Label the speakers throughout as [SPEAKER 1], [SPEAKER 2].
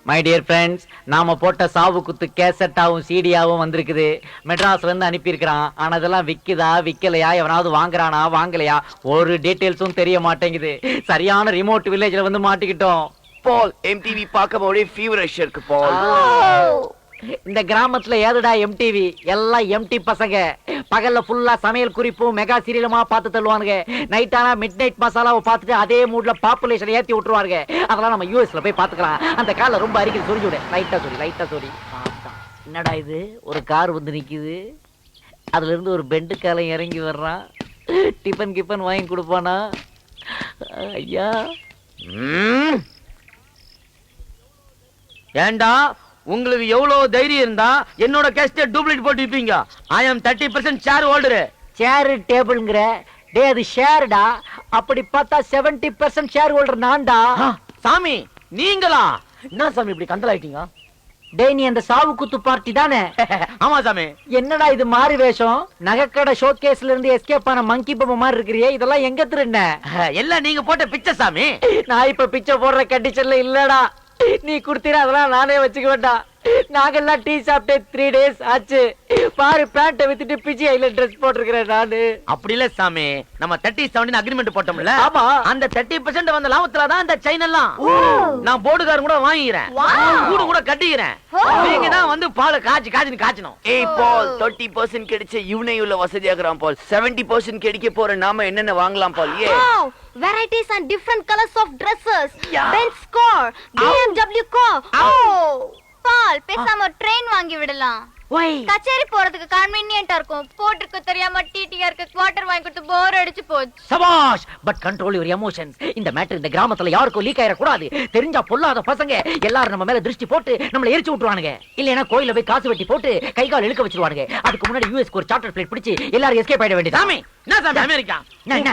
[SPEAKER 1] My dear friends, நாம போட்ட சாவு குத்து கேசட்டாவும் சிடியாவும் வந்திருக்குது. மெட்ராஸ்ல இருந்து அனுப்பியிருக்கிறான். ஆனா அதெல்லாம் விக்குதா விக்கலையா, எவனாவது வாங்குறானா வாங்கலையா, ஒரு டீடைல்ஸும் தெரிய மாட்டேங்குது. சரியான ரிமோட் வில்லேஜ்ல வந்து மாட்டிக்கிட்டோம்.
[SPEAKER 2] பால் எம்டிவி பார்க்க போதே ஃபீவரிஷ் இருக்கு பால்.
[SPEAKER 1] இந்த கிராமத்துல ஏதுடா எம்டிவி, எல்லாம் எம்டி பசங்க. பகல்ல ஃபுல்லா சமையல் குறிப்பும் மெகா சீரியலுமா பார்த்து தள்ளுவானுங்க. நைட் ஆனா மிட் நைட் மசாலாவை பார்த்துட்டு அதே மூட்ல பாப்புலேஷன் ஏத்தி விட்டுருவாங்க. அதெல்லாம் நம்ம யூஎஸ்ல போய் பாத்துக்கலாம். அந்த கால ரொம்ப அரிக்குது, சொல்லி விடு. லைட்டா சொல்லி. என்னடா இது, ஒரு கார் வந்து நிக்குது. அதுல இருந்து ஒரு பெண்டு காலம் இறங்கி வர்றான். டிபன் கிப்பன் வாங்கி கொடுப்பானா? ஐயா
[SPEAKER 3] ஏண்டா உங்களுக்கு எவ்வளவு தைரியம் இருந்தா என்னோட கேஸ்ட டூப்ளிகேட் போட்டு விப்பீங்க? ஐ அம் 30% ஷேர் ஹோல்டர்.
[SPEAKER 1] சேரு டேபிள்ங்கற டே, அது ஷேர்டா. அப்படி பார்த்தா 70% ஷேர் ஹோல்டர் நான்டா.
[SPEAKER 3] சாமி நீங்களா? என்ன சாமி இப்படி கந்தல் ஆயிட்டீங்க?
[SPEAKER 1] டேய், நீ அந்த சாவு குத்து பார்ட்டி தானே?
[SPEAKER 3] ஆமா சாமி.
[SPEAKER 1] என்னடா இது மாறி வேஷம்? நகைக்கடை ஷோகேஸ்ல இருந்து எஸ்கேப் ஆன மங்கி பொம்மை மாதிரி இருக்கிறியே, இதெல்லாம் எங்க திருண்ண?
[SPEAKER 3] எல்லாம் நீங்க போட்ட பிச்சை சாமி.
[SPEAKER 1] நான் இப்ப பிச்சை போடுற கண்டிஷன்ல இல்லடா. நீ குடுத்தீர அதெல்லாம் நானே வச்சுக்க வேண்டாம். நாங்கெல்லாம் டீ சாப்பிட்டே 3 days ஆச்சு. பாரு, பேண்ட்டை வித்துட்டு பிஜிஐல ட்ரெஸ் போட்டிருக்கிறேன் நானு.
[SPEAKER 3] அப்படி இல்ல சாமி, நம்ம 30-70 அக்ரிமெண்ட் போட்டோம்ல.
[SPEAKER 1] ஆமா.
[SPEAKER 3] அந்த 30% வந்த லாபத்துல தான் இந்த செயின் எல்லாம் நான் போர்டுகாரன் கூட வாங்கிக்கிறேன், கூடு கூட கட்டிக்கிறேன். நீங்க தான் வந்து பால் காய்ச்சணும்.
[SPEAKER 2] ஏய் பால், 30% கிடைச்ச இவனே உள்ள வசதியாகறான் பால். 70% கிடைக்க போற நாம என்னென்ன வாங்கலாம் பால்? ஏ
[SPEAKER 4] varieties and different colors of dresses. Benz car, BMW car. பால், பேசாம ட்ரெயின் வாங்கி விடலாம். கச்சேரி போறதுக்கு கன்வீனியன்ட்டா இருக்கும். போட்டுக்க தெரியாம டிடிஆருக்கு குவார்ட்டர் வாங்கி கொடுத்து போர் அடிச்சு போச்சு.
[SPEAKER 1] சபாஷ், பட் கண்ட்ரோல் யுவர் எமோஷன்ஸ். இந்த மேட்டர் இந்த கிராமத்துல யாருக்கும் லீக் ஆயிர கூடாது. தெரிஞ்சா பொல்லாத பசங்க எல்லாரும் நம்ம மேல திருஷ்டி போட்டு நம்மள எரிச்சு விட்டுருவானுங்க. இல்லனா கோயில்ல போய் காசு வெட்டி போட்டு கை கால் இழுக்க வச்சிருவானுங்க. அதுக்கு முன்னாடி யூஎஸ்க்கு ஒரு சார்ட்டர் ஃளைட் பிடிச்சு எல்லாரும் எஸ்கேப் ஆயிட வேண்டியது.
[SPEAKER 3] சாமி, என்ன சாமி அமெரிக்கா?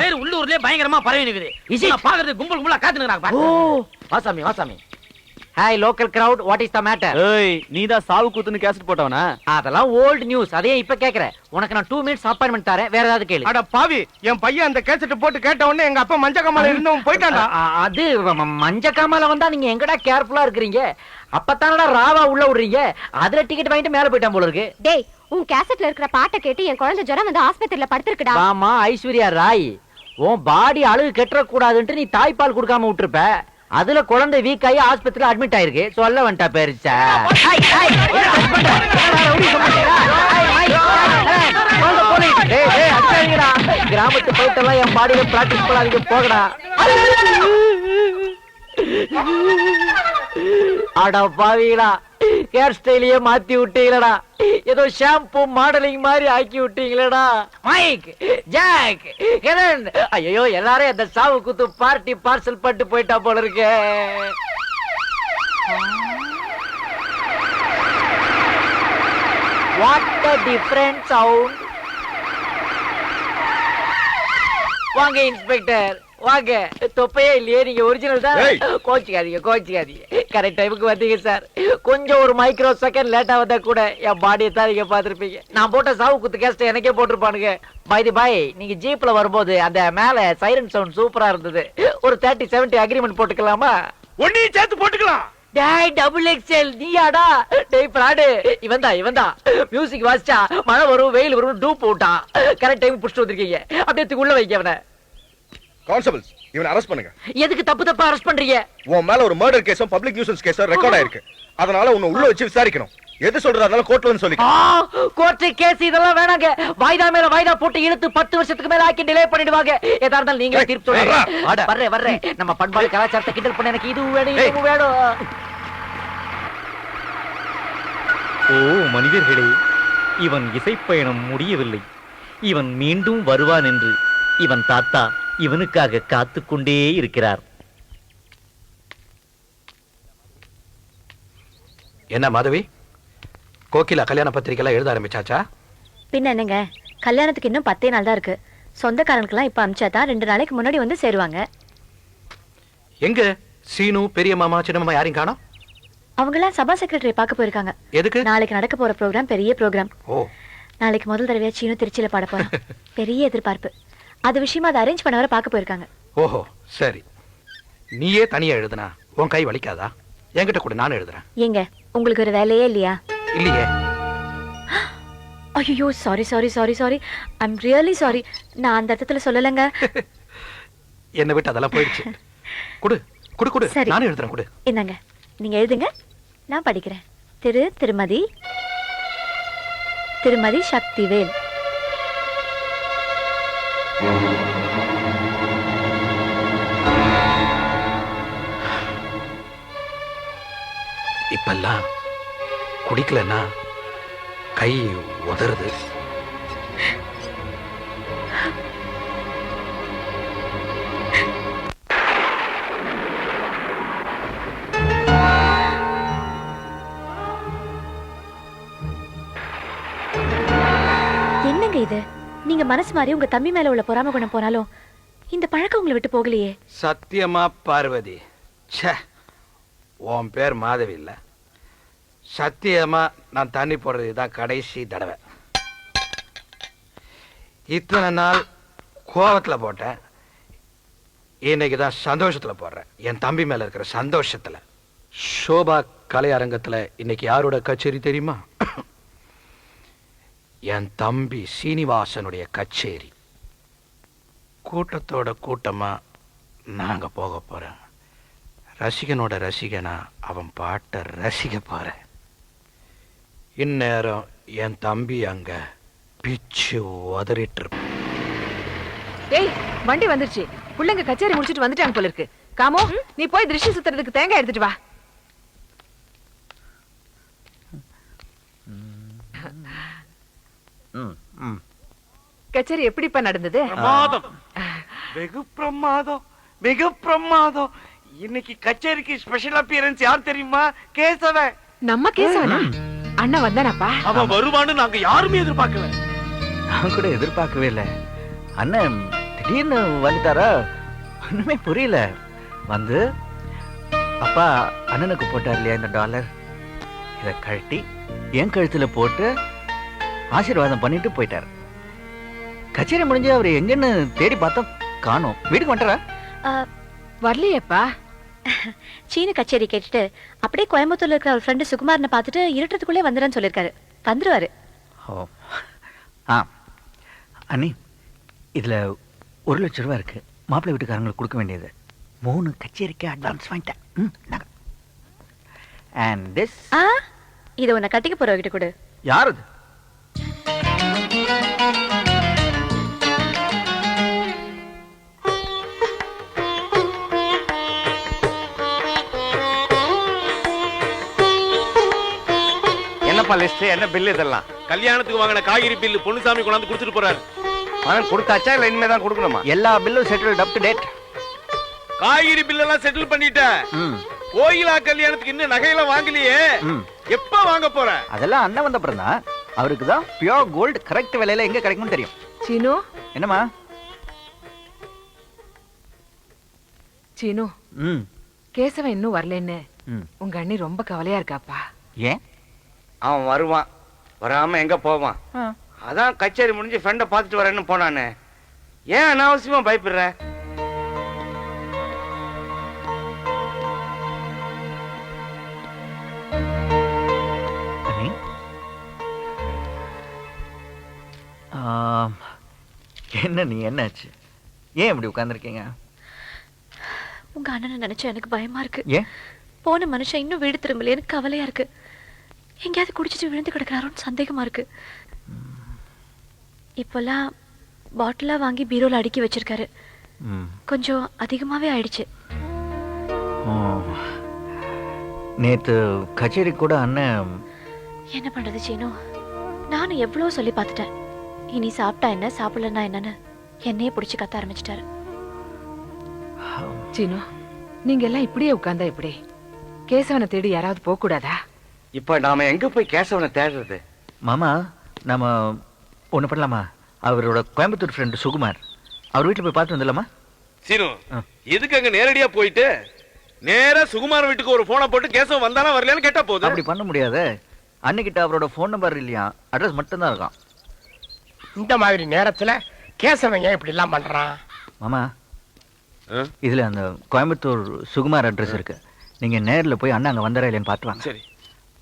[SPEAKER 3] பேர் உள்ளூர்லயே பயங்கரமா பரவி நிக்குது. நான் பாக்குறது கும்பல் கும்பலா காத்துறாங்க.
[SPEAKER 1] ஓ,
[SPEAKER 3] வாசாமி.
[SPEAKER 1] Hi local crowd, what is the matter?
[SPEAKER 5] ஏய், நீதான் சாவு குத்துன்னு கேசட் போட்டவனா?
[SPEAKER 1] அதெல்லாம் ஓல்ட் நியூஸ். அதே இப்ப கேக்குறேன். உனக்கு நான் 2 minutes அப்பாயின்மென்ட் தரேன். வேற ஏதாவது கேளு.
[SPEAKER 5] அட பாவி, என் பையன் அந்த கேசட் போட்டு கேட்ட உடனே எங்க அப்பா மஞ்ச காமால இருந்தவன் போயிட்டான்டா.
[SPEAKER 1] அது மஞ்ச காமால வந்தா நீங்க எங்கடா கேர்ஃபுல்லா இருக்கறீங்க? அப்பதானடா ராவா உள்ள விடுறீங்க. அதுல டிக்கெட் வாங்கிட்டு மேல போய்ட்டான் போல இருக்கு.
[SPEAKER 4] டேய், உன் கேசட்ல இருக்கிற பாட்டை கேட்டு என் குழந்தை ஜரம் வந்து ஆஸ்பத்திரியில படுத்துருக்குடா.
[SPEAKER 1] ஆமா, ஐஸ்வர்யா ராய். உன் பாடி அழுகு கெட்டற கூடாதுன்னு நீ தாய்ப்பால் கொடுக்காம விட்டுருப்ப. அதுல குழந்தை வீக் ஆகி ஆஸ்பத்திரியில அட்மிட் ஆயிருக்கு. சொல்ல வந்துட்டா பேருச்சா. கிராமத்து போயிட்டெல்லாம் என் பாடியில பிராக்டிஸ் பண்ணாதீங்க, போகடா. அட பாவீங்களா, ஹேர் ஸ்டைலையே மாத்தி விட்டீங்களடா. ஏதோ ஷாம்பு மாடலிங் மாதிரி ஆக்கி விட்டீங்களடா. மைக், ஜாக், ஹெலன், ஐயோ எல்லாரும் அந்த சாவு குத்து பார்ட்டி பார்சல் பண்ணிட்டு போயிட்டா போல இருக்கு. What a different sound. வாங்க இன்ஸ்பெக்டர், வாங்க. தொப்பையே இல்லையே, நீங்க ஒரிஜினல் தான். கோச்சிக்காதீங்க. கரெக்ட் டைமுக்கு வந்தீங்க சார். கொஞ்சம் ஒரு மைக்ரோ செகண்ட் லேட்டா வந்தா கூட என் பாடியை தான் நீங்க பாத்துருப்பீங்க. நான் போட்ட சாவு குத்து கேஸ்ட் எனக்கே போட்டிருப்பானுங்க. பை தி பை, நீங்க ஜீப்ல வரும்போது அந்த மேல சைரன் சவுண்ட் சூப்பரா இருந்தது. ஒரு 30-70 அக்ரிமெண்ட் போட்டுக்கலாமா?
[SPEAKER 5] ஒன்னையும் சேர்த்து போட்டுக்கலாம்.
[SPEAKER 1] டேய் டபுள் எக்ஸ்எல், நீயாடா? டேய் பிராடு, இவன்தான் மியூசிக் வாசிச்சா மழை வரும் வெயில் வரும் டூப் போட்டான். கரெக்ட் டைம் புடிச்சிட்டு வந்திருக்கீங்க. அப்படியே உள்ள வைக்க அவனை.
[SPEAKER 6] கான்ஸ்டபிள்ஸ், இவனை அரெஸ்ட் பண்ணுங்க.
[SPEAKER 1] எதுக்கு தப்பா அரெஸ்ட் பண்றீங்க?
[SPEAKER 6] உன் மேல ஒரு மர்டர் கேஸும் பப்ளிக் நியூசன்ஸ் கேஸும் ரெக்கார்ட் ஆயிருக்கு. அதனால உன்னை உள்ள வச்சு விசாரிக்கணும். எது சொல்றதால கோர்ட்ல வந்து சொல்லிக்க.
[SPEAKER 1] கோர்ட் கேஸ் இதெல்லாம் வேணாங்க. வாய்தா மேல வாய்தா போட்டு இழுத்து 10 வருஷத்துக்கு மேல ஆக்கி டிலே பண்ணிடுவாங்க. ஏதா இருந்தாலும் நீங்களே தீர்ப்பு சொல்லுங்க. வர்றேன். நம்ம பண்பாடு கலாச்சாரத்தை கிண்டல் பண்ண எனக்கு இது வேணும்.
[SPEAKER 7] ஓ மனிதர்களே, இவன் இசைப்பயணம் முடியவில்லை. இவன் மீண்டும் வருவான் என்று இவன் தாத்தா இவனுக்காக காத்துக்கொண்டே இருக்கிறார்.
[SPEAKER 8] என்ன மாதவி, கோகிலா கல்யாண பத்திரிகைலாம் எழுத ஆரம்பிச்சாச்சா?
[SPEAKER 4] பின்ன என்னங்க, கல்யாணத்துக்கு இன்னும் 10 நாள் தான் இருக்கு. சொந்தக்காரனுக்குலாம் இப்ப அமிச்சாதான் 2 நாளைக்கு முன்னாடி வந்து சேருவாங்க.
[SPEAKER 8] எங்க சீனு, பெரிய மாமா, சின்ன மாமா யாரையும் காணோம்?
[SPEAKER 4] அவங்களாம் சபா செக்ரட்டரி பார்க்க போயிருக்காங்க.
[SPEAKER 8] எதுக்கு?
[SPEAKER 4] நாளைக்கு நடக்க போற ப்ரோக்ராம் பெரிய ப்ரோக்ராம்.
[SPEAKER 8] ஓ,
[SPEAKER 4] நாளைக்கு முதல் தடவையா சீனு திருச்சியில பாட போறான். பெரிய எதிர்பார்ப்பு. அது விஷயமா அதை அரேஞ்ச் பண்ண வர பார்க்க போயிருக்காங்க.
[SPEAKER 8] ஓஹோ சரி. நீயே தனியா எழுதுனா உன் கை வலிக்காதா? என்கிட்ட கூட நான் எழுதுறேன்.
[SPEAKER 9] ஏங்க உங்களுக்கு ஒரு வேலையே இல்லையா?
[SPEAKER 8] இல்லையே.
[SPEAKER 9] ஐயோ sorry sorry sorry sorry, I'm really sorry. நான் அந்த அர்த்தத்துல சொல்லலைங்க.
[SPEAKER 8] என்னை விட்டு அதெல்லாம் போயிடுச்சு. குடு குடு குடு,
[SPEAKER 9] சரி.
[SPEAKER 8] நானே எழுதுறேன். குடு.
[SPEAKER 9] என்னங்க நீங்க எழுதுங்க, நான் படிக்கிறேன். திருமதி சக்திவேல்.
[SPEAKER 8] இப்பெல்லாம் குடிக்கலன்னா கை உதறுது.
[SPEAKER 9] என்னங்க இது? நீங்க மனசு மாதிரி உங்க தம்பி மேல உள்ள பொறாம குணம் போனாலும் இந்த பழக்கம் உங்களை விட்டு போகலையே.
[SPEAKER 8] சத்தியமா பார்வதி, ச்சே, உன் பேர் மாதவி இல்ல. சத்தியமா நான் தண்ணி போடுறது தான் கடைசி தடவை. இத்தனை நாள் கோவத்துல போட்டேன், இன்னைக்கு தான் சந்தோஷத்துல போடுறேன். என் தம்பி மேல இருக்கிற சந்தோஷத்துல. சோபா கலை அரங்கத்துல இன்னைக்கு யாரோட கச்சேரி தெரியுமா? என் தம்பி சீனிவாசனுடைய கச்சேரி. கூட்டத்தோட கூட்டமா நாங்க போக போறேன். ரசிகனோட ரசிகனா அவன் பாட்டை ரசிக்க போறேன். இந்நேரம் என் தம்பி அங்க பிச்சு உதறிட்டு இருப்பான்.
[SPEAKER 10] ஏய், வண்டி வந்துருச்சு. புள்ளைங்க கச்சேரி முடிச்சிட்டு வந்துட்டாங்க போல இருக்கு. காமோ, நீ போய் திருஷ்டி சுத்துறதுக்கு தேங்காய் எடுத்துட்டு வா. கச்சேரி எப்படிப்பா நடந்தது?
[SPEAKER 5] பிரமாதம், வெகு பிரமாதம், மிக பிரமாதம். இன்னைக்கு கச்சேரிக்கு ஸ்பெஷல் அப்பியரன்ஸ் யார் தெரியுமா? கேசவன்.
[SPEAKER 10] நம்ம கேசவனா? அண்ணா வந்தானாப்பா?
[SPEAKER 5] அவன் வருவான்னு நாங்க யாருமே எதிர்பார்க்கல.
[SPEAKER 1] நான் கூட எதிர்பார்க்கவே இல்லை. அண்ணன் திடீர்னு வந்துட்டாரா, ஒண்ணுமே புரியல. வந்து அப்பா அண்ணனுக்கு போட்டார் இல்லையா இந்த $, இதை கழட்டி என் கழுத்துல போட்டு ஆசீர்வாதம் பண்ணிட்டு போயிட்டார். கச்சேரி முடிஞ்சு அவர் எங்கன்னு தேடி பார்த்தோம், காணோம். வீட்டுக்கு வந்துட்டாரா?
[SPEAKER 10] வரலையேப்பா.
[SPEAKER 9] சீனு கச்சேரி கேட்டுட்டு அப்படியே கோயம்புத்தூர்ல இருக்கிற ஒரு ஃப்ரெண்டு சுகுமாரனை பார்த்துட்டு இருட்டுறதுக்குள்ளே வந்துடுறேன்னு சொல்லியிருக்காரு. வந்துருவாரு.
[SPEAKER 1] ஓ ஆ அண்ணி, இதுல $1,00,000 இருக்கு. மாப்பிள்ளை வீட்டுக்காரங்களுக்கு கொடுக்க வேண்டியது. 3 கச்சேரிக்கு அட்வான்ஸ் வாங்கிட்டேன். அண்ட் திஸ்
[SPEAKER 9] இதை உன்னை கட்டிக்க போறவகிட்ட கொடு.
[SPEAKER 1] யார் அது?
[SPEAKER 5] என்னப்பா லிஸ்ட், என்ன பில் இதெல்லாம்?
[SPEAKER 6] கல்யாணத்துக்கு வாங்கின காய்கறி பில்லு பொன்னுசாமி கொண்டாந்து கொடுத்துட்டு போறாரு.
[SPEAKER 5] பணம் கொடுத்தாச்சா இல்ல இனிமே தான் கொடுக்கணுமா?
[SPEAKER 1] எல்லா பில்லும் செட்டில்ட் அப் டு டேட்.
[SPEAKER 6] காய்கறி பில் எல்லாம் செட்டில் பண்ணிட்டேன். கோயிலா கல்யாணத்துக்கு இன்னும் நகையெல்லாம் வாங்கலையே, எப்ப வாங்க போற?
[SPEAKER 1] அதெல்லாம் அண்ணன் வந்த அப்புறம் தான். அவருக்கு தான் பியூர் கோல்டு கரெக்ட் விலையில எங்க கிடைக்கும்னு தெரியும்.
[SPEAKER 10] சீனு,
[SPEAKER 1] என்னம்மா?
[SPEAKER 10] சீனு, கேசவன் இன்னும் வரலன்னு உங்க அண்ணி ரொம்ப கவலையா இருக்காப்பா.
[SPEAKER 1] ஏன்?
[SPEAKER 5] அவன் வருவான், வராம எங்க போவான்? அதான் கச்சேரி முடிஞ்சு ஃப்ரெண்ட பாத்துட்டு வரேன்னு போனானே. ஏன் அனாவசியமா பயப்படுற?
[SPEAKER 1] என்ன நீ என்னாச்சு? ஏன் இப்படி உட்கார்ந்துருக்கீங்க?
[SPEAKER 9] உங்க அண்ணனை நினைச்சா எனக்கு பயமா இருக்கு.
[SPEAKER 1] ஏன்?
[SPEAKER 9] போன மனுஷன் இன்னும் வீடு திரும்பல, எனக்கு கவலையா இருக்கு. எங்கேயாவது குடிச்சிட்டு விழுந்து கிடக்குறாரோன்னு சந்தேகமா இருக்கு. இப்பெல்லாம் பாட்டிலா வாங்கி பீரோல அடுக்கி வச்சிருக்காரு. கொஞ்சம் அதிகமாவே ஆயிடுச்சு.
[SPEAKER 1] நேத்து கச்சேரி கூட அண்ணன்
[SPEAKER 9] என்ன பண்றது சீனு? நானும் எவ்வளவு சொல்லி பார்த்துட்டேன். இனி சாப்பிட்டா என்ன, சாப்பிடலன்னா என்னன்னு என்னையே பிடிச்சி கத்த ஆரம்பிச்சிட்டாரு.
[SPEAKER 10] சீனு, நீங்க எல்லாம் இப்படியே உட்கார்ந்தா எப்படி? கேசவனை தேடி யாராவது போக கூடாதா?
[SPEAKER 5] இப்ப நாம எங்க போய் கேசவனை தேடுறது?
[SPEAKER 1] மாமா, நாம ஒண்ணு பண்ணலாமா? அவரோட கோயம்புத்தூர் ஃப்ரெண்டு சுகுமார், அவர் வீட்டுல போய் பார்த்து வந்துடலாமா?
[SPEAKER 6] சீனு, எதுக்கு அங்க நேரடியா போயிட்டு நேரா சுகுமார் வீட்டுக்கு ஒரு போனை போட்டு கேசவன் வந்தானா வரலையான்னு கேட்டா போதும்.
[SPEAKER 1] அப்படி பண்ண முடியாது. அன்னைக்கிட்ட அவரோட போன் நம்பர் இல்லையா, அட்ரஸ் மட்டும் தான் இருக்கான்.
[SPEAKER 5] இந்த மாதிரி நேரத்துல கேசவன் ஏன் இப்படி எல்லாம் பண்றான்?
[SPEAKER 1] மாமா, இதுல அந்த கோயம்புத்தூர் சுகுமார் அட்ரஸ் இருக்கு. நீங்க நேர்ல போய் அண்ணன் அங்க வந்தாரா இல்லையான்னு பார்த்து வாங்க.
[SPEAKER 6] சரி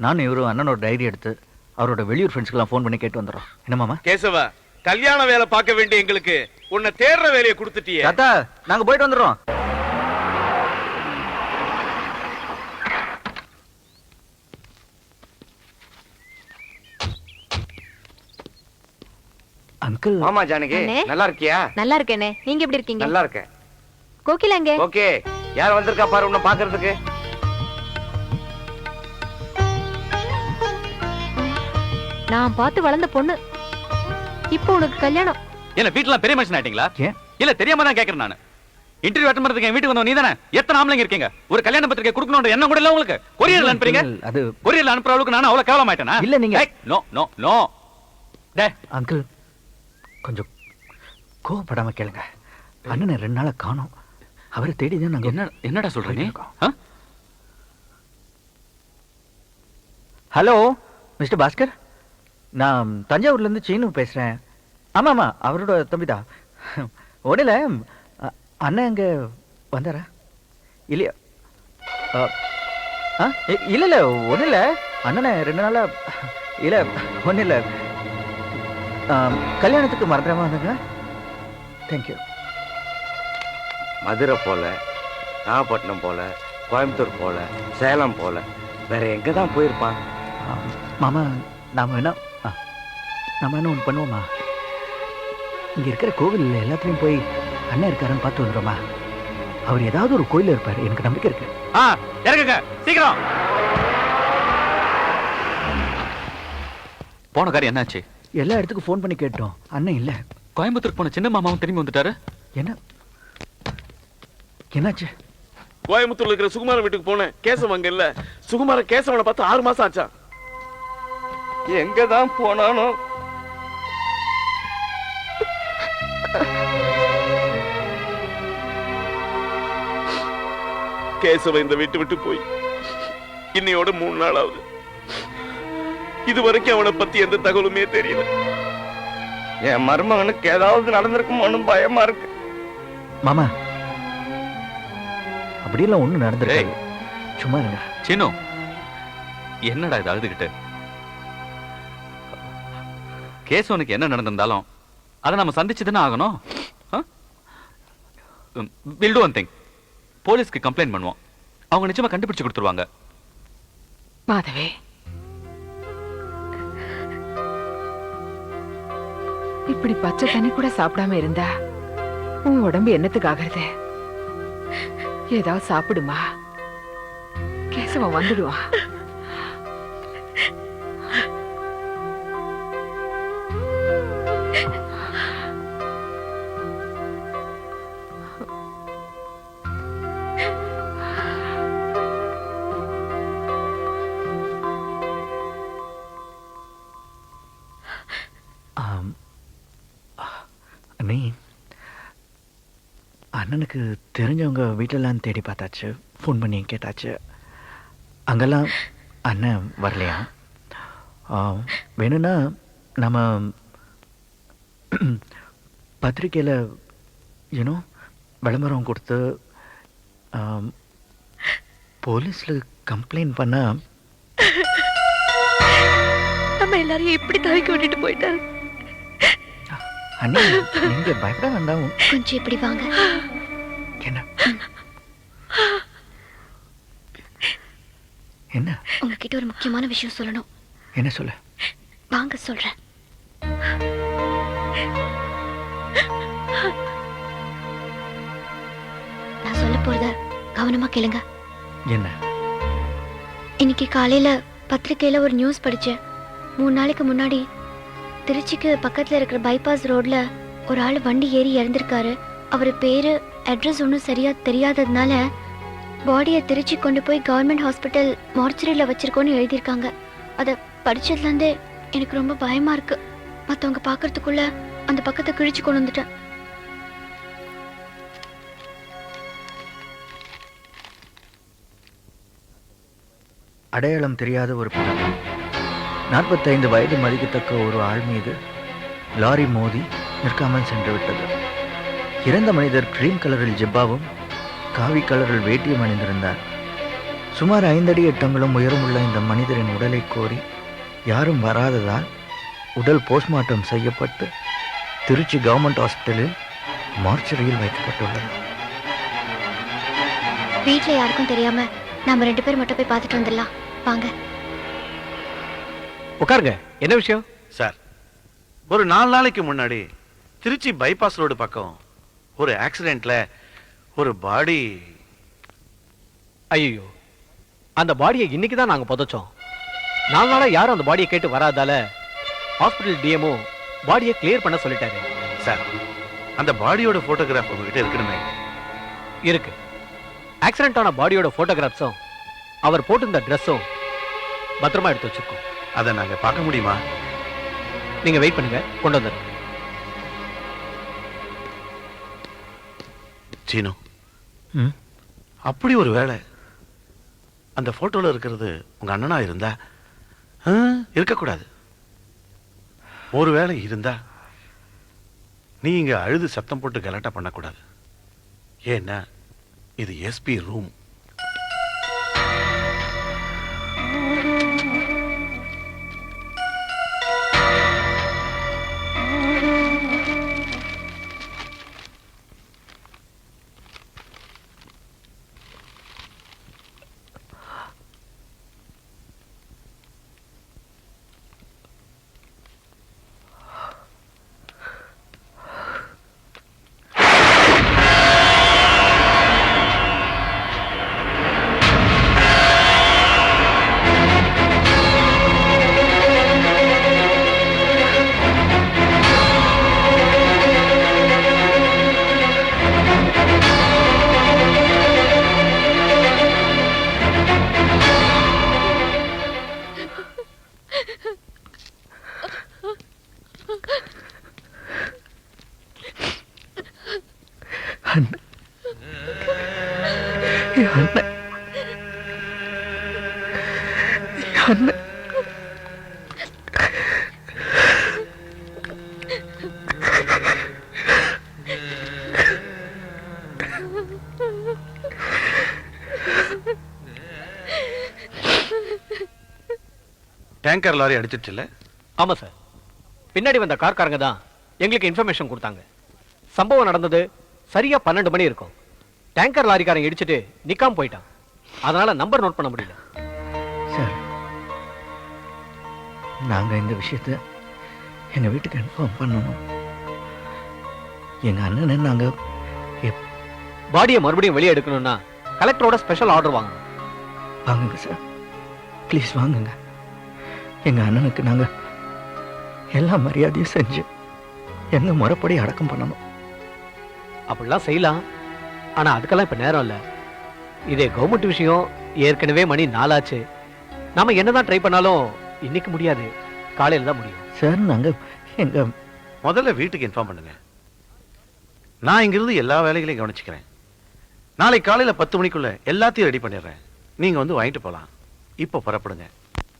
[SPEAKER 1] நானும் இவரும் அண்ணனோட டைரி எடுத்து அவரோட வெளியூர் ஃப்ரெண்ட்ஸ்க்கெல்லாம் ஃபோன் பண்ணி கேட்டு வந்துடுறோம். என்ன மாமா?
[SPEAKER 6] கேசவா, கல்யாண வேலை பார்க்க வேண்டிய எங்களுக்கு உன்னை தேடுற வேலையை கொடுத்துட்டியே.
[SPEAKER 1] தாத்தா, நாங்க போயிட்டு வந்துடுறோம். அங்கிள்.
[SPEAKER 5] மாமா ஜானகி,
[SPEAKER 10] அண்ணே.
[SPEAKER 5] நல்லா இருக்கியா?
[SPEAKER 10] நல்லா இருக்கேனே, நீங்க எப்படி இருக்கீங்க?
[SPEAKER 5] நல்லா இருக்கேன்.
[SPEAKER 10] கோகிலா எங்க?
[SPEAKER 5] ஓகே, யார் வந்திருக்கா பாரு உன்னை பாக்குறதுக்கு.
[SPEAKER 10] நான் பார்த்து வளர்ந்த பொண்ணு, இப்போ உனக்கு கல்யாணம்.
[SPEAKER 11] என்ன வீட்டுல பெரிய மனுஷன் ஆயிட்டீங்களா?
[SPEAKER 1] ஏன்?
[SPEAKER 11] இல்ல தெரியாம தான் கேக்குறேன் நானு. இன்டர்வியூ அட்டெண்ட் பண்றதுக்கு என் வீட்டுக்கு வந்தவன் நீ தானே? எத்தனை ஆம்பளைங்க இருக்கீங்க? ஒரு கல்யாண பத்திரிக்கை கொடுக்கணும்ன்ற எண்ணம் கூட இல்ல உங்களுக்கு? கொரியர்ல அனுப்புறீங்க?
[SPEAKER 1] அது
[SPEAKER 11] கொரியர்ல அனுப்புற அளவுக்கு நான் அவ்வளவு கேவலமாயிட்டேனா?
[SPEAKER 1] இல்ல, நீங்க
[SPEAKER 11] நோ நோ நோ. டே
[SPEAKER 1] அங்கிள், கொஞ்சம் கோவப்படாம கேளுங்க. அண்ணனை 2 நாளா காணோம். அவரை தேடி தான் நாங்க.
[SPEAKER 11] என்னடா சொல்ற நீ?
[SPEAKER 1] ஹலோ மிஸ்டர் பாஸ்கர், நான் தஞ்சாவூர்ல இருந்து சீனு பேசுறேன். ஆமா ஆமா, அவரோட தம்பிதான். உடல அண்ணன் அங்க வந்தாரா இல்லையா? இல்ல இல்ல, ஒண்ணு இல்ல. அண்ணனை 2 நாளா இல்ல, ஒண்ணு இல்ல. கல்யாணத்துக்கு மறந்துடாம வந்தாங்க. தேங்க்யூ.
[SPEAKER 5] மதுரை போல, நாகப்பட்டினம் போல, கோயம்புத்தூர் போல, சேலம் போல, வேற எங்க தான் போயிருப்பான்?
[SPEAKER 1] மாமா, நாம என்ன ஒன்று பண்ணுவோமா? இங்க இருக்கிற கோவில் எல்லாத்துலயும் போய் அண்ணன் இருக்காருன்னு பார்த்து வந்துடுமா? அவர் ஏதாவது ஒரு கோயில இருப்பாரு, எனக்கு நம்பிக்கை இருக்கு.
[SPEAKER 11] இறங்குங்க சீக்கிரம். போன காரியம் என்னாச்சு?
[SPEAKER 1] எல்லா இடத்துக்கும் ஃபோன் பண்ணி கேட்டோம், அண்ணன் இல்ல.
[SPEAKER 11] கோயம்புத்தூர் போன சின்ன மாமாவும் திரும்பி வந்துட்டாரு.
[SPEAKER 1] என்னாச்சு?
[SPEAKER 6] கோயம்புத்தூர்ல இருக்கிற சுகுமார வீட்டுக்கு போனேன். கேசவன் அங்க இல்ல. சுகுமார கேசவனை பார்த்து 6 மாசம் ஆச்சா.
[SPEAKER 5] எங்கதான் போனானோ?
[SPEAKER 6] கேசவ இந்த வீட்டு விட்டு போய் இன்னையோட 3 நாள் ஆகுது. இது வரைக்கும் அவனை பத்தி எந்த தகவலுமே தெரியல.
[SPEAKER 5] என் மருமகனுக்கு ஏதாவது நடந்திருக்குமோன்னு பயமா இருக்கு.
[SPEAKER 1] மாமா, அப்படியெல்லாம் ஒண்ணு நடந்துருக்கு. சும்மா இருங்க.
[SPEAKER 11] சின்னு, என்னடா இது அழுதுகிட்டு? கேசவனுக்கு என்ன நடந்திருந்தாலும் அதை நம்ம சந்திச்சுதானே ஆகணும். Will do one thing. போலீஸ்க்கு கம்ப்ளைண்ட் பண்ணுவோம். அவங்க நிச்சயமா கண்டுபிடிச்சு கொடுத்துருவாங்க.
[SPEAKER 10] மாதவே, இப்படி பச்சை தண்ணி கூட சாப்பிடாம இருந்தா உன் உடம்பு என்னத்துக்கு ஆகிறது? ஏதாவது சாப்பிடுமா, கேசவன் வந்துடுவான்.
[SPEAKER 1] அண்ணி, அண்ணனுக்கு தெரிஞ்சவங்க வீட்டிலலாம் தேடி பார்த்தாச்சு, ஃபோன் பண்ணி கேட்டாச்சு. அங்கெல்லாம் அண்ணன் வரலையா? வேணும்னா நம்ம பத்திரிக்கையில் ஏன்னோ விளம்பரம் கொடுத்து போலீஸில் கம்ப்ளைண்ட் பண்ண
[SPEAKER 9] நம்ம எல்லாரையும் இப்படி தவிக்க விட்டுட்டு போயிட்டாரு.
[SPEAKER 1] அண்ணி, நீங்க பயப்பட வேண்டாம்.
[SPEAKER 4] கொஞ்சம் இப்படி வாங்க.
[SPEAKER 1] என்ன என்ன?
[SPEAKER 4] உங்ககிட்ட ஒரு முக்கியமான விஷயம் சொல்லணும்.
[SPEAKER 1] என்ன சொல்ல?
[SPEAKER 4] வாங்க சொல்றேன். நான் சொல்ல போறத கவனமா கேளுங்க.
[SPEAKER 1] என்ன?
[SPEAKER 4] இன்னைக்கு காலையில பத்திரிக்கையில ஒரு நியூஸ் படிச்சேன். 3 நாளைக்கு முன்னாடி திருச்சிக்கு பக்கத்துல இருக்கிற பைபாஸ் ரோட்ல ஒரு ஆள் வண்டி ஏறி இறந்திருக்காரு. அவர் பேரு அட்ரஸ் ஒன்றும் சரியா தெரியாததுனால பாடியை திருச்சி கொண்டு போய் கவர்மெண்ட் ஹாஸ்பிட்டல் மார்ச்சரியில் வச்சிருக்கோன்னு எழுதியிருக்காங்க. அதை படிச்சதுலேருந்தே எனக்கு ரொம்ப பயமா இருக்கு. மற்றவங்க பார்க்கறதுக்குள்ள அந்த பக்கத்தை கிழிச்சு கொண்டு வந்துட்டேன்.
[SPEAKER 1] அடையாளம் தெரியாத ஒரு பெண், 45 வயது மதிக்கத்தக்க ஒரு ஆள் மீது லாரி மோதி நிற்காமல் சென்று விட்டது. இறந்த மனிதர் கிரீம் கலரில் ஜிப்பாவும் காவி கலரில் வேட்டியும் அணிந்திருந்தார்.
[SPEAKER 12] சுமார் 5 அடி 8 அங்குலம் உயரமுள்ள இந்த மனிதரின் உடலை கோரி யாரும் வராததால் உடல் போஸ்ட்மார்ட்டம் செய்யப்பட்டு திருச்சி கவர்மெண்ட் ஹாஸ்பிட்டலில் மார்ச்சரியில் வைக்கப்பட்டுள்ளது.
[SPEAKER 4] வீட்ல யாருக்கும் தெரியாம நாம 2 பேர் மட்டும் போய் பார்த்துட்டு வந்துடலாம் வாங்க.
[SPEAKER 3] உட்காருங்க. என்ன விஷயம்?
[SPEAKER 5] சார், ஒரு 4 நாளைக்கு முன்னாடி திருச்சி பைபாஸ் ரோடு பக்கம் ஒரு ஆக்சிடென்ட்ல ஒரு பாடி.
[SPEAKER 3] ஐயோ, அந்த பாடியை இன்னைக்கு தான் நாங்க புதைச்சோம். 4 நாளா யாரும் அந்த பாடியை கேட்டு வராதால ஹாஸ்பிடல் டிஎம்ஓ பாடியை கிளியர் பண்ண சொல்லிட்டாரு.
[SPEAKER 5] சார், அந்த பாடியோட போட்டோகிராஃப் உங்ககிட்ட இருக்கணுமே?
[SPEAKER 3] இருக்கு. ஆக்சிடென்ட் ஆன பாடியோட போட்டோகிராஃப்ஸும் அவர் போட்டிருந்த ட்ரெஸ்ஸும் பத்திரமா எடுத்து வச்சிருக்கோம்.
[SPEAKER 5] அதை நாங்க பார்க்க முடியுமா?
[SPEAKER 3] நீங்க வெயிட் பண்ணுங்க, கொண்டு வந்துடுறேன்.
[SPEAKER 5] சீனு, அப்படி ஒரு வேளை அந்த போட்டோல இருக்கிறது உங்க அண்ணனா இருந்தா இருக்கக்கூடாது. ஒருவேளை இருந்தா நீ இங்க அழுது சத்தம் போட்டு கலாட்டா பண்ணக்கூடாது. ஏன்னா இது எஸ்பி ரூம். டேங்கர் லாரி அடிச்சிட்டுல?
[SPEAKER 3] ஆமா சார். பின்னாடி வந்த கார்காரங்க தான் எங்களுக்கு இன்ஃபர்மேஷன் கொடுத்தாங்க. சம்பவம் நடந்தது சரியா 12 மணி இருக்கும். டேங்கர் லாரிக்காரன் இடிச்சிட்டு நிக்காம போயிட்டான். அதனால நம்பர் நோட் பண்ண முடியல.
[SPEAKER 12] சார், நாங்க இந்த விஷயத்தை எங்க வீட்டுக்கு இன்ஃபார்ம் பண்ணணும். எங்க அண்ணனை நாங்க
[SPEAKER 3] பாடியை மறுபடியும் வெளியே எடுக்கணும்னா கலெக்டரோட ஸ்பெஷல் ஆர்டர் வாங்கணும்.
[SPEAKER 12] வாங்குங்க சார், ப்ளீஸ் வாங்குங்க. எங்க அண்ணனுக்கு நாங்க எல்லா மரியாதையும் செஞ்சு எங்க முறைப்படி அடக்கம் பண்ணணும்.
[SPEAKER 3] அப்படிலாம் செய்யலாம். ஆனா அதுக்கெல்லாம் இப்ப நேரம் இல்ல. இதே கவர்மெண்ட் விஷயம். ஏற்கனவே மணி 4 ஆச்சு. நாம என்னதான் ட்ரை பண்ணாலும் இன்னைக்கு முடியாது, காலையில தான் முடியும்.
[SPEAKER 12] சார், நாங்க எங்க
[SPEAKER 5] முதல்ல வீட்டுக்கு இன்ஃபார்ம் பண்ணுங்க. நான் இங்கிருந்து எல்லா வேலைகளையும் கவனிச்சுக்கிறேன். நாளை காலையில 10 மணிக்குள்ள எல்லாத்தையும் ரெடி பண்ணிடுறேன். நீங்க வந்து வாங்கிட்டு போலாம். இப்போ புறப்படுங்க.